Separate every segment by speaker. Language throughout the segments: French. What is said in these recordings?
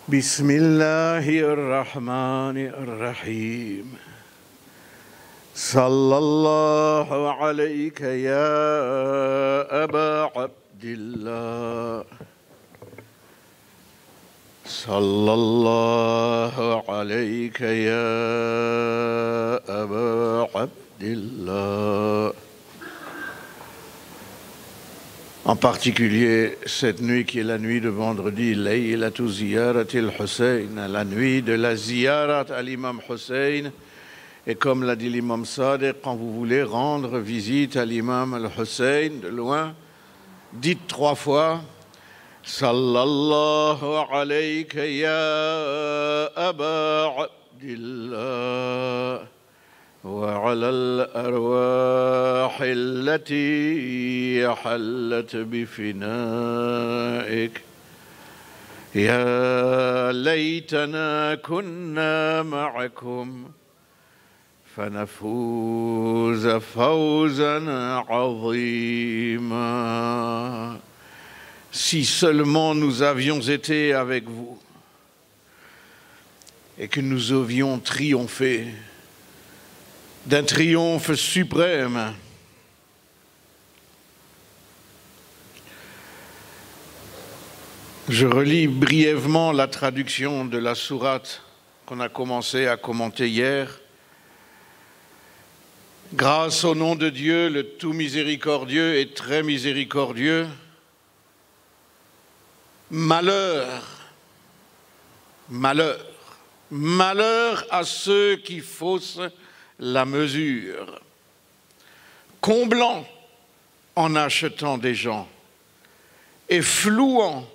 Speaker 1: بسم الله الرحمن الرحيم صلى الله عليك يا أبا عبد الله صلى الله عليك يا أبا عبد الله. En particulier, cette nuit qui est la nuit de vendredi, Laylatu Ziyarat al-Hussein, la nuit de la Ziyarat à l'imam Hussein. Et comme l'a dit l'imam Sadiq, quand vous voulez rendre visite à l'imam al-Hussein de loin, dites 3 fois Sallallahu alayka ya Aba Abdillah. وعلى الأرواح التي حلت بفنائك يا ليتنا كنا معكم فنفوز فوزا عظيما. Si seulement nous avions été avec vous et que nous avions triomphé d'un triomphe suprême. Je relis brièvement la traduction de la sourate qu'on a commencé à commenter hier. Grâce au nom de Dieu, le tout miséricordieux et très miséricordieux, malheur, malheur, malheur à ceux qui faussent la mesure, comblant en achetant des gens et flouant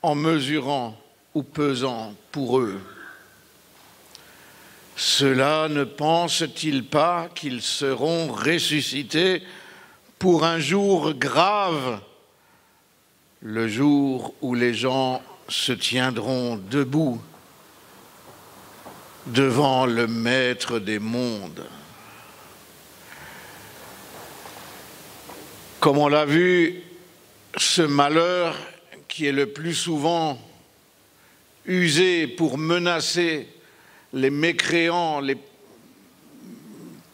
Speaker 1: en mesurant ou pesant pour eux. Ceux-là ne pensent-ils pas qu'ils seront ressuscités pour un jour grave, le jour où les gens se tiendront debout devant le Maître des mondes. Comme on l'a vu, ce malheur qui est le plus souvent usé pour menacer les mécréants, les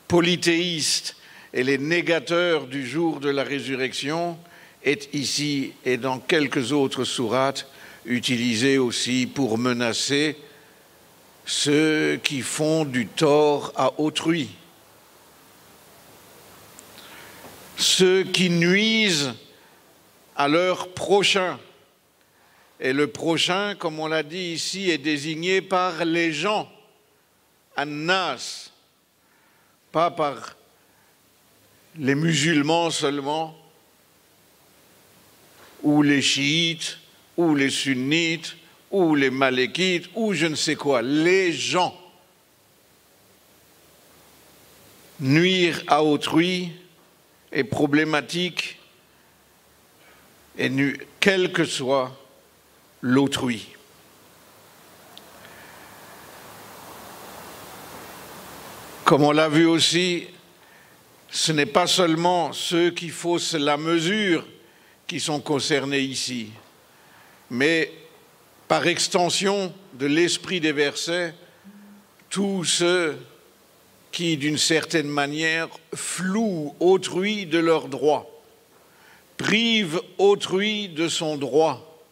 Speaker 1: polythéistes et les négateurs du jour de la résurrection, est ici et dans quelques autres sourates utilisé aussi pour menacer ceux qui font du tort à autrui, ceux qui nuisent à leur prochain. Et le prochain, comme on l'a dit ici, est désigné par les gens, an-nas, pas par les musulmans seulement, ou les chiites, ou les sunnites, ou les malékites, ou je ne sais quoi, les gens. Nuire à autrui est problématique, et quel que soit l'autrui. Comme on l'a vu aussi, ce n'est pas seulement ceux qui faussent la mesure qui sont concernés ici, mais par extension de l'esprit des versets, tous ceux qui, d'une certaine manière, flouent autrui de leurs droits, privent autrui de son droit.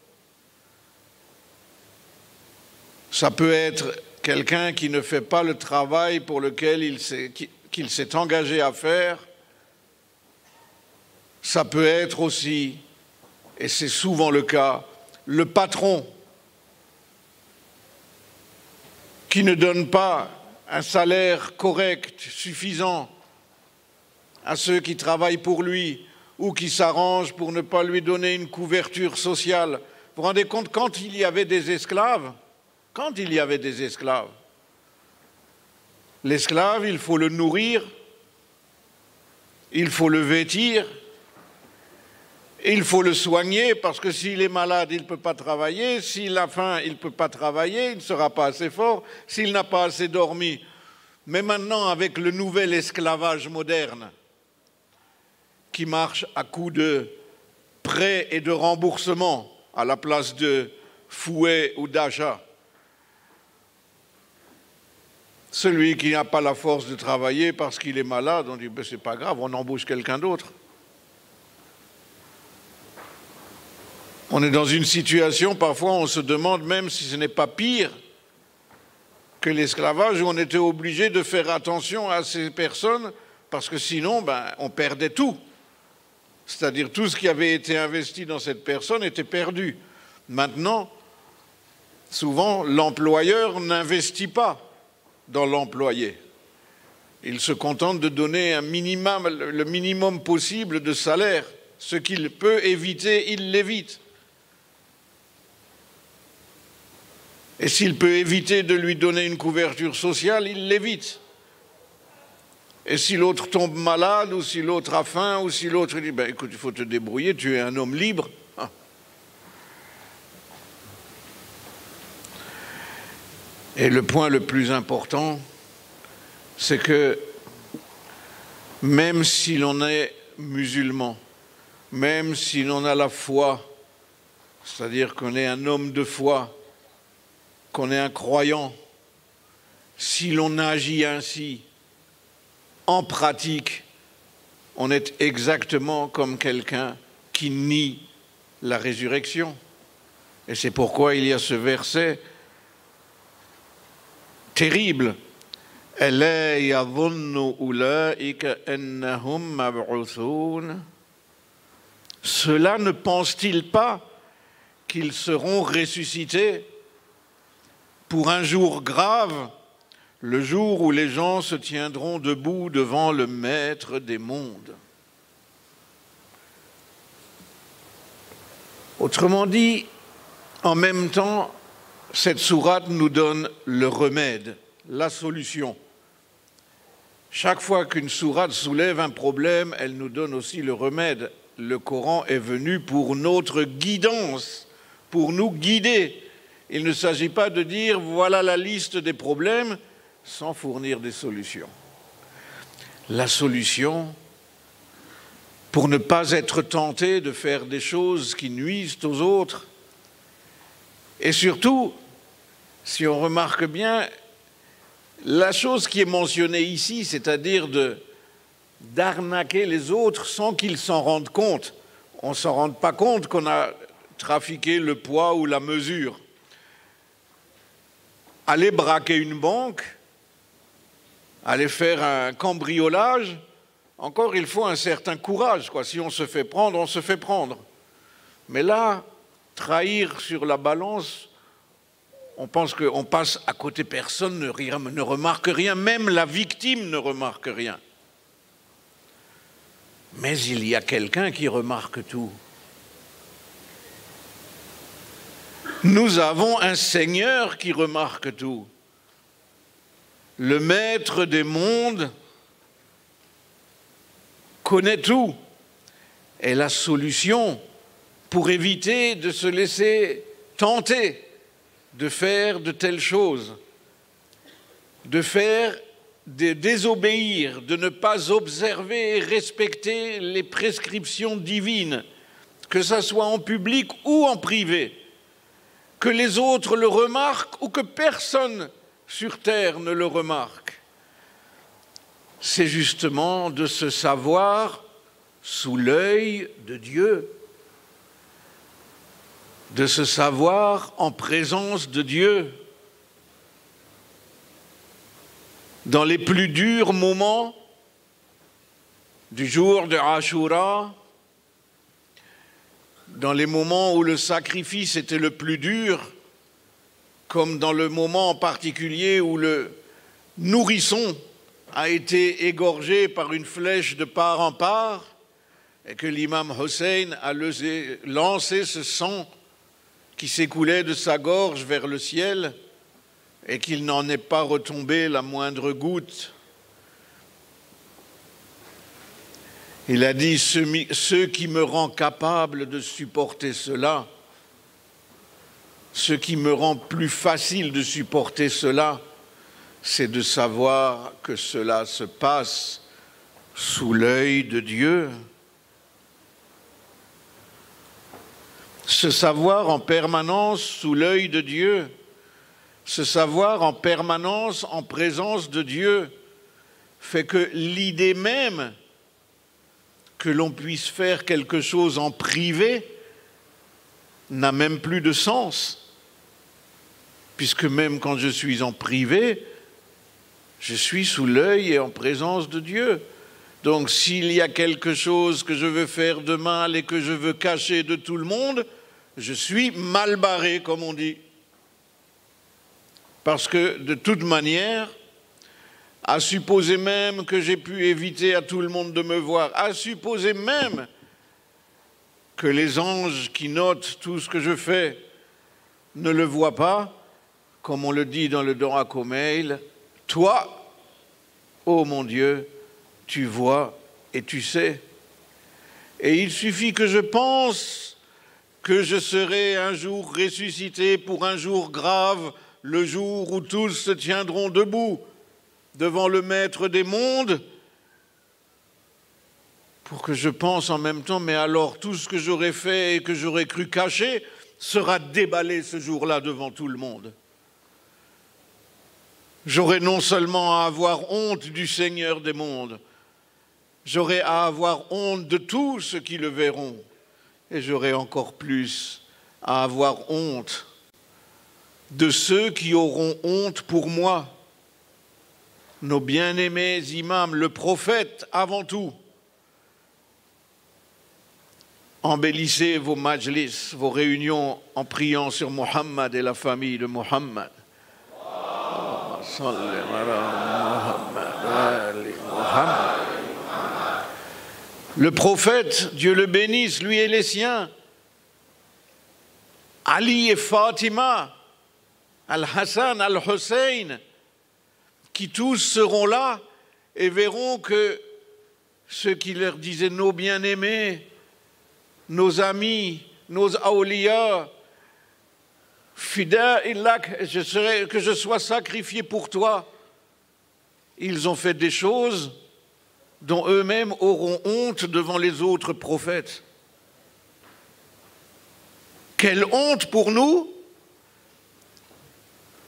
Speaker 1: Ça peut être quelqu'un qui ne fait pas le travail pour lequel qu'il s'est engagé à faire. Ça peut être aussi, et c'est souvent le cas, le patron qui ne donne pas un salaire correct, suffisant à ceux qui travaillent pour lui ou qui s'arrangent pour ne pas lui donner une couverture sociale. Vous vous rendez compte, quand il y avait des esclaves, l'esclave, il faut le nourrir, il faut le vêtir, il faut le soigner parce que s'il est malade, il ne peut pas travailler. S'il a faim, il ne peut pas travailler, il ne sera pas assez fort. S'il n'a pas assez dormi. Mais maintenant, avec le nouvel esclavage moderne qui marche à coup de prêts et de remboursements à la place de fouet ou d'achat. Celui qui n'a pas la force de travailler parce qu'il est malade, on dit ben, c'est pas grave, on embauche quelqu'un d'autre. On est dans une situation, parfois on se demande même si ce n'est pas pire que l'esclavage, où on était obligé de faire attention à ces personnes parce que sinon ben, on perdait tout. C'est-à-dire tout ce qui avait été investi dans cette personne était perdu. Maintenant, souvent, l'employeur n'investit pas dans l'employé. Il se contente de donner un minimum, le minimum possible de salaire. Ce qu'il peut éviter, il l'évite. Et s'il peut éviter de lui donner une couverture sociale, il l'évite. Et si l'autre tombe malade, ou si l'autre a faim, ou si l'autre dit ben, « écoute, il faut te débrouiller, tu es un homme libre. » Et le point le plus important, c'est que même si l'on est musulman, même si l'on a la foi, c'est-à-dire qu'on est un homme de foi, qu'on est un croyant, si l'on agit ainsi, en pratique, on est exactement comme quelqu'un qui nie la résurrection. Et c'est pourquoi il y a ce verset terrible. Cela ne pense-t-il pas qu'ils seront ressuscités pour un jour grave, le jour où les gens se tiendront debout devant le Maître des mondes? Autrement dit, en même temps, cette sourate nous donne le remède, la solution. Chaque fois qu'une sourate soulève un problème, elle nous donne aussi le remède. Le Coran est venu pour notre guidance, pour nous guider. Il ne s'agit pas de dire voilà la liste des problèmes sans fournir des solutions. La solution pour ne pas être tenté de faire des choses qui nuisent aux autres. Et surtout, si on remarque bien, la chose qui est mentionnée ici, c'est-à-dire d'arnaquer les autres sans qu'ils s'en rendent compte. On ne s'en rend pas compte qu'on a trafiqué le poids ou la mesure. Aller braquer une banque, aller faire un cambriolage, encore il faut un certain courage, quoi. Si on se fait prendre, on se fait prendre. Mais là, trahir sur la balance, on pense qu'on passe à côté, personne ne remarque rien, même la victime ne remarque rien. Mais il y a quelqu'un qui remarque tout. Nous avons un Seigneur qui remarque tout. Le Maître des mondes connaît tout. Et la solution pour éviter de se laisser tenter de faire de telles choses, de désobéir, de ne pas observer et respecter les prescriptions divines, que ce soit en public ou en privé, que les autres le remarquent ou que personne sur terre ne le remarque. C'est justement de se savoir sous l'œil de Dieu, de se savoir en présence de Dieu. Dans les plus durs moments du jour de Ashura, dans les moments où le sacrifice était le plus dur, comme dans le moment en particulier où le nourrisson a été égorgé par une flèche de part en part et que l'imam Hussein a lancé ce sang qui s'écoulait de sa gorge vers le ciel et qu'il n'en est pas retombé la moindre goutte. Il a dit, ce qui me rend capable de supporter cela, ce qui me rend plus facile de supporter cela, c'est de savoir que cela se passe sous l'œil de Dieu. se savoir en permanence sous l'œil de Dieu, se savoir en permanence en présence de Dieu, fait que l'idée même que l'on puisse faire quelque chose en privé n'a même plus de sens, puisque même quand je suis en privé, je suis sous l'œil et en présence de Dieu. Donc s'il y a quelque chose que je veux faire de mal et que je veux cacher de tout le monde, je suis mal barré, comme on dit. Parce que de toute manière, à supposer même que j'ai pu éviter à tout le monde de me voir, à supposer même que les anges qui notent tout ce que je fais ne le voient pas, comme on le dit dans le Dora Komeil, toi, ô mon Dieu, tu vois et tu sais. Et il suffit que je pense que je serai un jour ressuscité pour un jour grave, le jour où tous se tiendront debout devant le Maître des mondes, pour que je pense en même temps, mais alors tout ce que j'aurais fait et que j'aurais cru cacher sera déballé ce jour-là devant tout le monde. J'aurai non seulement à avoir honte du Seigneur des mondes, j'aurai à avoir honte de tous ceux qui le verront, et j'aurai encore plus à avoir honte de ceux qui auront honte pour moi. Nos bien-aimés imams, le prophète avant tout. Embellissez vos majlis, vos réunions en priant sur Muhammad et la famille de Muhammad. Le prophète, Dieu le bénisse, lui et les siens, Ali et Fatima, Al-Hassan, Al-Hussein, qui tous seront là et verront que ceux qui leur disaient nos bien-aimés, nos amis, nos awliya, fida illak, que je sois sacrifié pour toi. Ils ont fait des choses dont eux-mêmes auront honte devant les autres prophètes. Quelle honte pour nous!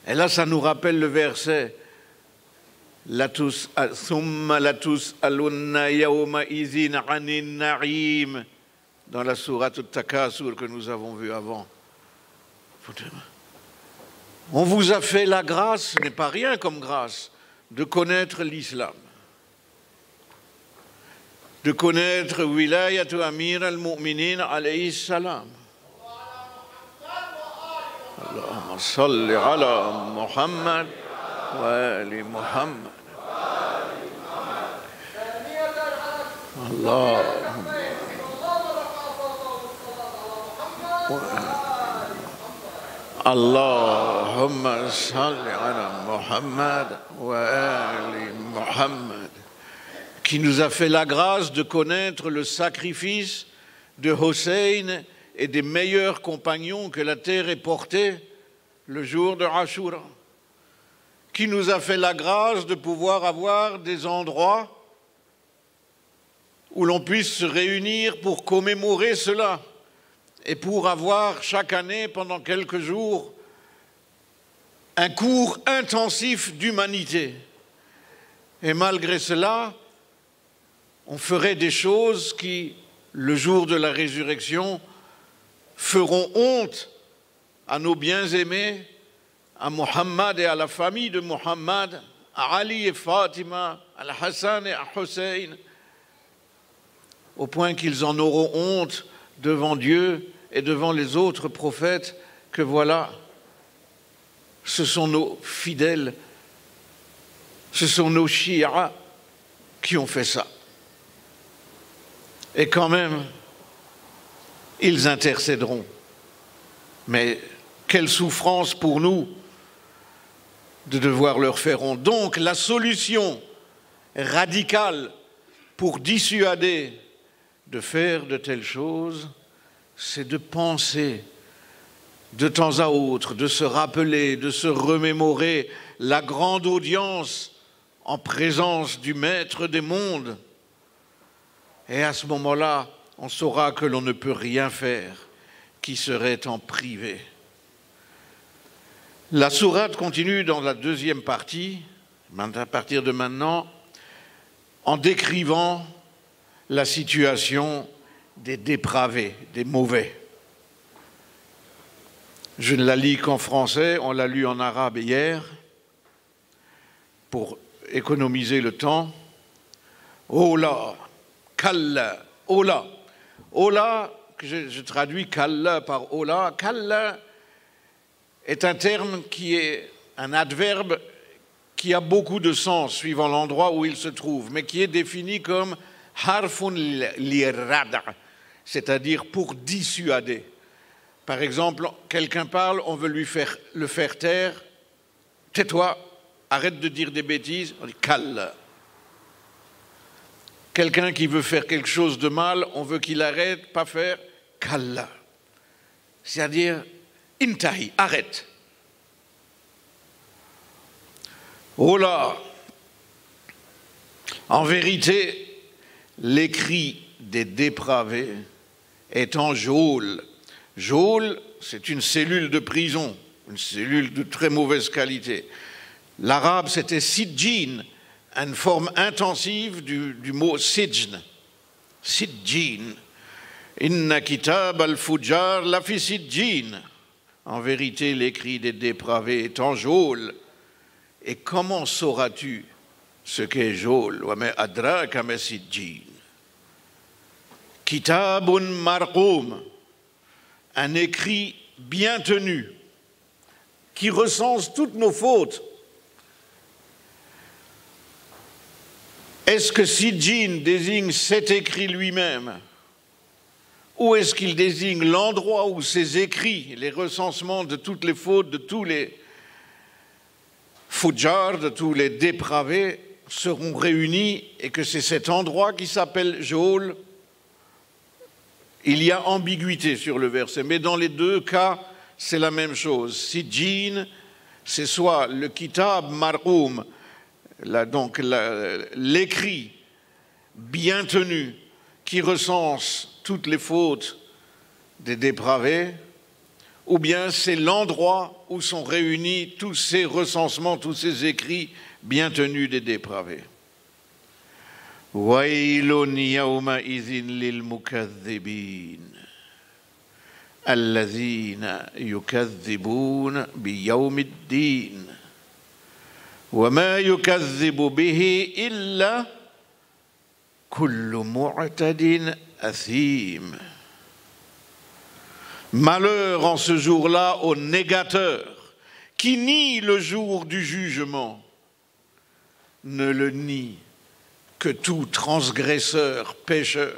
Speaker 1: Et là, ça nous rappelle le verset Summa latus alunna yawma izin anin na'im dans la sourate Takasur que nous avons vue avant. On vous a fait la grâce, ce n'est pas rien comme grâce, de connaître l'islam, de connaître Wilayatu Amir al-Mu'minin alayhi salam. Allahumma salli ala Muhammad wa ali Muhammad. Allahumma salli ala Muhammad wa ali Muhammad, qui nous a fait la grâce de connaître le sacrifice de Hussein et des meilleurs compagnons que la terre ait portés le jour de Ashura, qui nous a fait la grâce de pouvoir avoir des endroits où l'on puisse se réunir pour commémorer cela et pour avoir chaque année, pendant quelques jours, un cours intensif d'humanité. Et malgré cela, on ferait des choses qui, le jour de la résurrection, feront honte à nos bien-aimés, à Muhammad et à la famille de Muhammad, à Ali et Fatima, à Hassan et à Hussein, au point qu'ils en auront honte devant Dieu et devant les autres prophètes, que voilà, ce sont nos fidèles, ce sont nos chiites qui ont fait ça. Et quand même, ils intercéderont. Mais quelle souffrance pour nous de devoir leur faire honte. Donc la solution radicale pour dissuader de faire de telles choses, c'est de penser de temps à autre, de se rappeler, de se remémorer la grande audience en présence du Maître des mondes. Et à ce moment-là, on saura que l'on ne peut rien faire qui serait en privé. La sourate continue dans la deuxième partie, à partir de maintenant, en décrivant la situation des dépravés, des mauvais. Je ne la lis qu'en français, on l'a lu en arabe hier, pour économiser le temps. Ola, kalla, ola. Ola, que je traduis kalla par ola. Kalla est un terme qui est un adverbe qui a beaucoup de sens suivant l'endroit où il se trouve, mais qui est défini comme harfun lirada, c'est-à-dire pour dissuader. Par exemple, quelqu'un parle, on veut le faire taire. Tais-toi, arrête de dire des bêtises. On dit kalla. Quelqu'un qui veut faire quelque chose de mal, on veut qu'il arrête, pas faire kalla. C'est-à-dire intahi, arrête. Oh là, en vérité, l'écrit des dépravés est en geôle. Geôle, c'est une cellule de prison, une cellule de très mauvaise qualité. L'arabe, c'était sijjin, une forme intensive du mot sijn. Sijjin. Inna kitab al-fujjar lafi sijjin. En vérité, l'écrit des dépravés est en geôle. Et comment sauras-tu ce qu'est geôle? Wa ma adraka ma sijjin. Kitabun marqoum. Un écrit bien tenu, qui recense toutes nos fautes. Est-ce que Sijjin désigne cet écrit lui-même? Ou est-ce qu'il désigne l'endroit où ces écrits, les recensements de toutes les fautes, de tous les fujjar, de tous les dépravés, seront réunis et que c'est cet endroit qui s'appelle geôle? Il y a ambiguïté sur le verset, mais dans les deux cas, c'est la même chose. Sijjin, c'est soit le kitab marqoum, donc l'écrit bien tenu qui recense toutes les fautes des dépravés, ou bien c'est l'endroit où sont réunis tous ces recensements, tous ces écrits bien tenus des dépravés. ويل يومئذ للمكذبين الذين يكذبون بيوم الدين وما يكذب به إلا كل معتد أثيم. Malheur en ce jour-là aux négateurs qui nient le jour du jugement. Ne le nie que tout transgresseur, pécheur.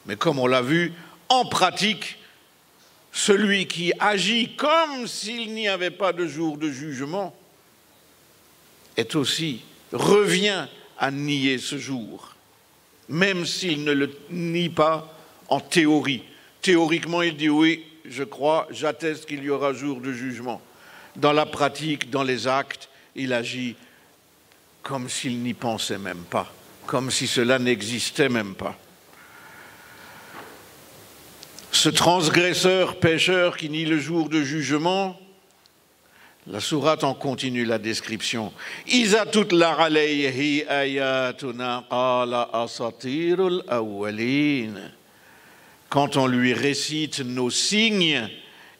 Speaker 1: Mais comme on l'a vu, en pratique, celui qui agit comme s'il n'y avait pas de jour de jugement revient à nier ce jour, même s'il ne le nie pas en théorie. Théoriquement, il dit oui, je crois, j'atteste qu'il y aura jour de jugement. Dans la pratique, dans les actes, il agit comme s'il n'y pensait même pas, comme si cela n'existait même pas. Ce transgresseur, pécheur qui nie le jour de jugement, la sourate en continue la description. Iza tutla alayhi ayatuna qala asatirul awwalin. Quand on lui récite nos signes,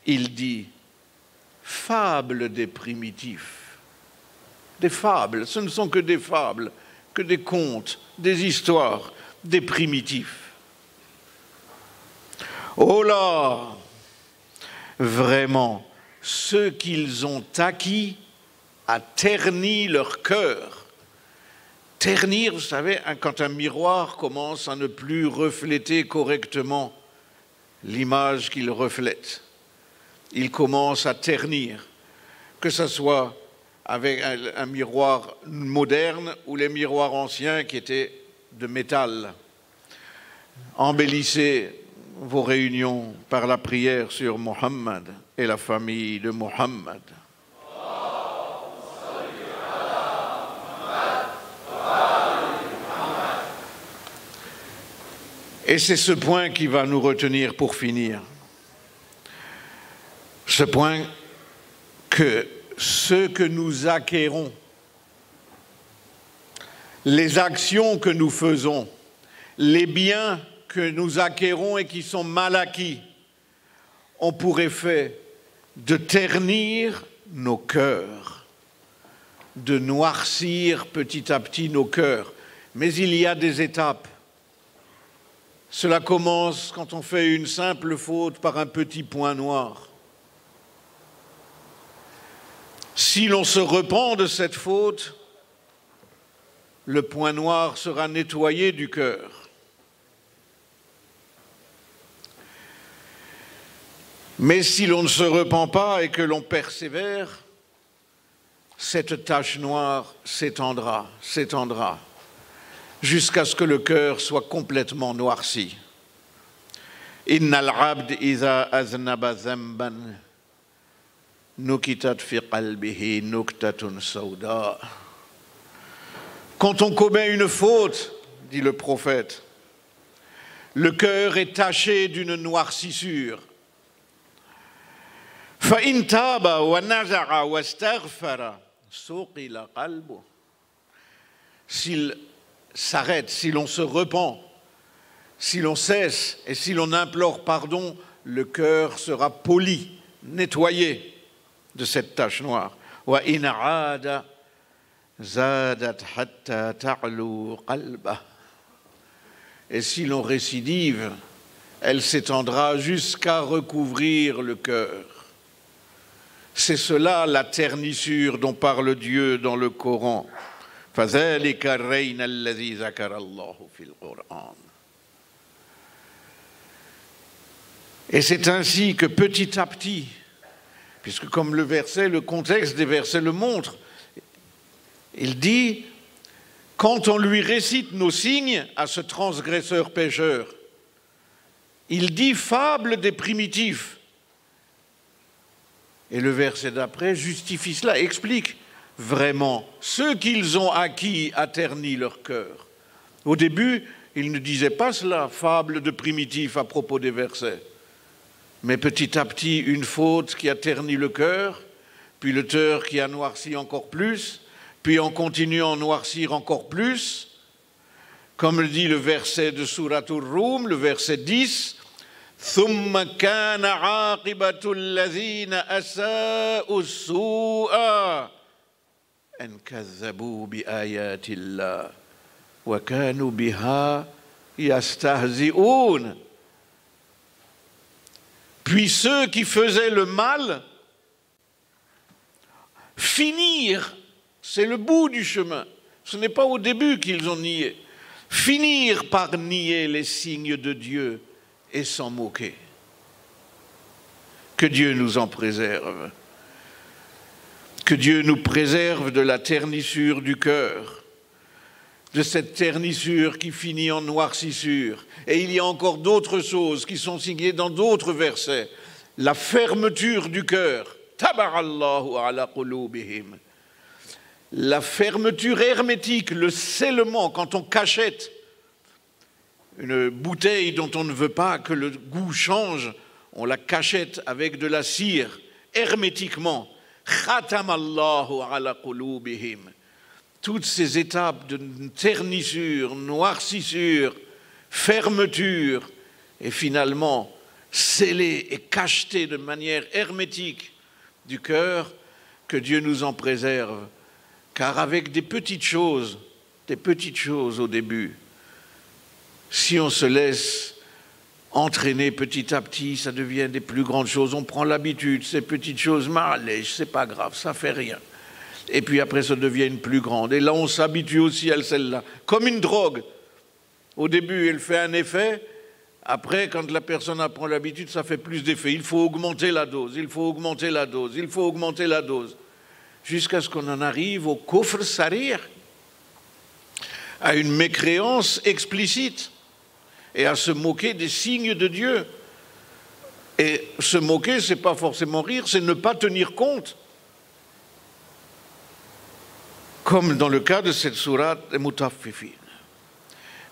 Speaker 1: il dit fable des primitifs. Des fables, ce ne sont que des fables, que des contes, des histoires, des primitifs. Oh là, vraiment, ce qu'ils ont acquis a terni leur cœur. Ternir, vous savez, quand un miroir commence à ne plus refléter correctement l'image qu'il reflète, il commence à ternir, que ce soit avec un miroir moderne ou les miroirs anciens qui étaient de métal. Embellissez vos réunions par la prière sur Mohammed et la famille de Mohammed. Et c'est ce point qui va nous retenir pour finir. ce point que ce que nous acquérons, les actions que nous faisons, les biens que nous acquérons et qui sont mal acquis, ont pour effet de ternir nos cœurs, de noircir petit à petit nos cœurs. Mais il y a des étapes. Cela commence quand on fait une simple faute par un petit point noir. Si l'on se repent de cette faute, le point noir sera nettoyé du cœur. Mais si l'on ne se repent pas et que l'on persévère, cette tache noire s'étendra, jusqu'à ce que le cœur soit complètement noirci. Innal abd iza aznaba zamban nukitat fi qalbihi nuktatun sauda. Quand on commet une faute, dit le prophète, le cœur est taché d'une noircissure. Fa in taba wa naza'a wastaghfara suqila qalbu. S'il s'arrête, si l'on se repent, si l'on cesse et si l'on implore pardon, le cœur sera poli, nettoyé de cette tache noire. Wa in aada zadat hatta ta'lu qalba. Et si l'on récidive, elle s'étendra jusqu'à recouvrir le cœur. C'est cela la ternissure dont parle Dieu dans le Coran. فَذَلِكَ الرَّيْنَ الَّذِي ذَكَرَ اللَّهُ فِي الْقُرْآنِ. Et c'est ainsi que petit à petit, puisque comme le contexte des versets le montre, il dit, quand on lui récite nos signes à ce transgresseur pécheur, il dit fable des primitifs. Et le verset d'après justifie cela, explique vraiment ce qu'ils ont acquis a terni leur cœur. Au début, il ne disait pas cela, fable de primitifs à propos des versets. Mais petit à petit, une faute qui a terni le cœur, puis le cœur qui a noirci encore plus, puis en continuant à noircir encore plus, comme le dit le verset de Sourate Ar-Rum, le verset 10, ثم كان عاقبة الذين أساءوا السوء أن كذبوا بآيات الله وكانوا بها يستهزئون. Puis ceux qui faisaient le mal finirent, c'est le bout du chemin, ce n'est pas au début qu'ils ont nié, finirent par nier les signes de Dieu et s'en moquer. Que Dieu nous en préserve. Que Dieu nous préserve de la ternissure du cœur, de cette ternissure qui finit en noircissure. Et il y a encore d'autres choses qui sont signées dans d'autres versets. La fermeture du cœur. Tabarallahu ala qulubihim. La fermeture hermétique, le scellement, quand on cachette une bouteille dont on ne veut pas que le goût change, on la cachette avec de la cire, hermétiquement. Khatamallahu ala qulubihim. Toutes ces étapes de ternissure, noircissure, fermeture, et finalement scellée et cachetée de manière hermétique du cœur, que Dieu nous en préserve. Car avec des petites choses au début, si on se laisse entraîner petit à petit, ça devient des plus grandes choses. On prend l'habitude, ces petites choses, allège, c'est pas grave, ça fait rien. Et puis après, ça devient une plus grande. Et là, on s'habitue aussi à celle-là. Comme une drogue. Au début, elle fait un effet. Après, quand la personne apprend l'habitude, ça fait plus d'effet. Il faut augmenter la dose, il faut augmenter la dose, il faut augmenter la dose. Jusqu'à ce qu'on en arrive au kufr sarir, à une mécréance explicite. Et à se moquer des signes de Dieu. Et se moquer, c'est pas forcément rire, c'est ne pas tenir compte. Comme dans le cas de cette sourate des Mutaffifin,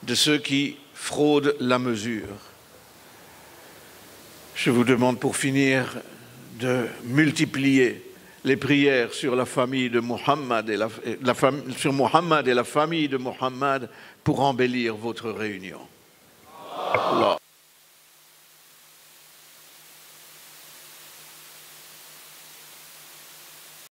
Speaker 1: de ceux qui fraudent la mesure. Je vous demande pour finir de multiplier les prières sur la famille de Muhammad sur Muhammad et la famille de Muhammad pour embellir votre réunion. Allah.